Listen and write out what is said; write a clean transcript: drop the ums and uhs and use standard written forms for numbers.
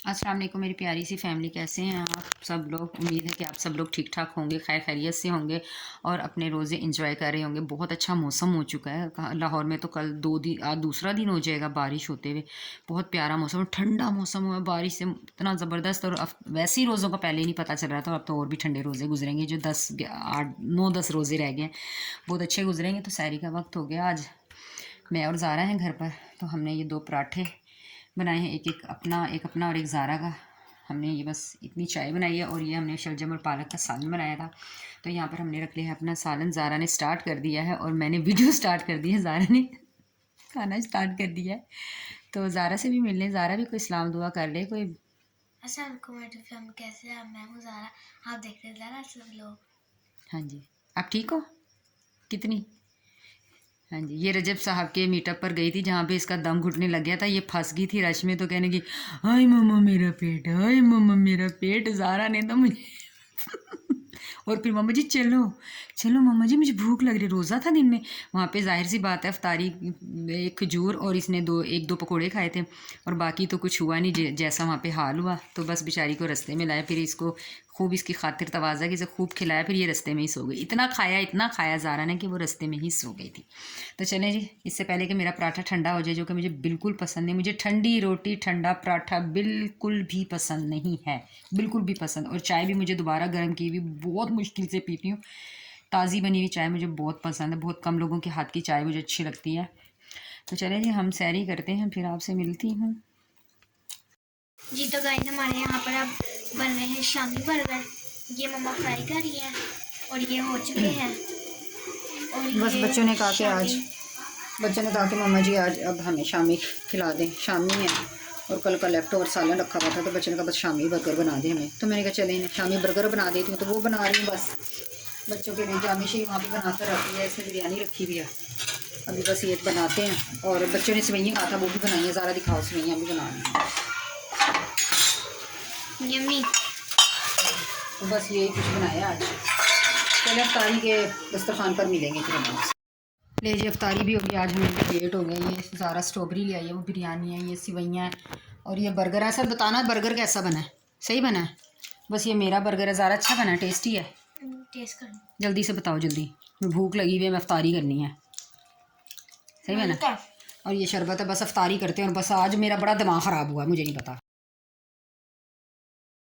अस्सलाम वालेकुम मेरी प्यारी सी फैमिली, कैसे हैं आप सब लोग। उम्मीद है कि आप सब लोग ठीक ठाक होंगे, खैर खैरियत से होंगे और अपने रोज़े एंजॉय कर रहे होंगे। बहुत अच्छा मौसम हो चुका है लाहौर में, तो कल आज दूसरा दिन हो जाएगा बारिश होते हुए। बहुत प्यारा मौसम, ठंडा मौसम हुआ बारिश से इतना ज़बरदस्त। और वैसे ही रोज़ों का पहले नहीं पता चल रहा था, अब तो और भी ठंडे रोज़े गुजरेंगे। जो 9-10 रोज़े रह गए बहुत अच्छे गुजरेंगे। तो सैरी का वक्त हो गया। आज मैं और ज़ारा हैं घर पर, तो हमने ये 2 पराठे बनाए हैं, एक अपना और एक ज़ारा का। हमने ये बस इतनी चाय बनाई है और ये हमने शलजम और पालक का सालन बनाया था। तो यहाँ पर हमने रख लिया है अपना सालन। ज़ारा ने स्टार्ट कर दिया है और मैंने वीडियो स्टार्ट कर दी है, ज़ारा ने खाना स्टार्ट कर दिया है। तो ज़ारा से भी मिल लें, ज़ारा भी कोई सलाम दुआ कर ले कोई। अस्सलाम वालेकुम, कैसे हैं आप? मैं हूँ ज़ारा, आप देख रहे हैं ज़ारा सब लोग। हाँ जी, आप ठीक हो? कितनी? हाँ जी, ये रजब साहब के मीटअप पर गई थी जहाँ पे इसका दम घुटने लग गया था। ये फंस गई थी रश में, तो कहने की हाय मम्मा मेरा पेट, हाय मम्मा मेरा पेट। ज़ारा ने तो मुझे और फिर मम्मा जी चलो चलो मम्मा जी मुझे भूख लग रही। रोज़ा था दिन में, वहाँ पे जाहिर सी बात है अफ्तारी, एक खजूर और इसने 1-2 पकोड़े खाए थे और बाकी तो कुछ हुआ नहीं। जैसा वहाँ पे हाल हुआ तो बस बेचारी को रास्ते में लाया, फिर इसको खूब इसकी खातिर तवाज़ा कि इसे खूब खिलाया, फिर ये रास्ते में ही सो गई। इतना खाया ज़ारा ने कि वो रास्ते में ही सो गई थी। तो चलें जी, इससे पहले कि मेरा पराठा ठंडा हो जाए, जो कि मुझे बिल्कुल पसंद नहीं। मुझे ठंडी रोटी ठंडा पराठा बिल्कुल भी पसंद नहीं है, बिल्कुल भी पसंद। और चाय भी मुझे दोबारा गर्म की हुई बहुत मुश्किल से पीती हूँ। ताज़ी बनी हुई चाय मुझे बहुत पसंद है, बहुत कम लोगों के हाथ की चाय मुझे अच्छी लगती है। तो चलें जी, हम सैरी करते हैं, फिर आपसे मिलती हूँ जी। तो गाइस हमारे यहाँ पर अब बन रहे हैं शामी बर्गर। ये मम्मा फ्राई कर रही हैं और ये हो चुके हैं। और बस बच्चों ने कहा कि मम्मा जी आज अब हमें शामी खिला दें, शामी है और कल का लेफ्ट ओवर सालन रखा हुआ था, तो बच्चों ने कहा बस शामी बर्गर बना दें हमें। तो मैंने कहा चलें शामी बर्गर बना देती हूँ, तो वो बना रही हूँ बस बच्चों के लिए। जामी शी वहाँ पे बनाकर रखी है, इसमें बिरयानी रखी हुई है। अभी बस ये बनाते हैं। और बच्चों ने सेवइयाँ कहा था, वो भी बनाई है। ज़ारा दिखाओ, सेवइयाँ भी बना रही हैं। यम्मी। तो बस यही कुछ बनाया आज। चले अफ्तारी के दस्तरखान पर मिलेंगे फिर हम आपसे। ले जी, अफ्तारी भी होगी आज, हमें लेट हो गया। ये ज़ारा स्ट्रॉबेरी ले आई है, वो बिरयानी है, ये सेवइयाँ है और ये बर्गर है। सर बताना बर्गर कैसा बना है? सही बना है? बस ये मेरा बर्गर है। ज़ारा अच्छा बना है, टेस्टी है? टेस्ट कर जल्दी से बताओ, जल्दी, भूख लगी हुई है, मैं अफ्तारी करनी है। सही बना? और ये शरबत है, बस अफ्तारी करते हैं। और बस आज मेरा बड़ा दिमाग ख़राब हुआ, मुझे नहीं पता।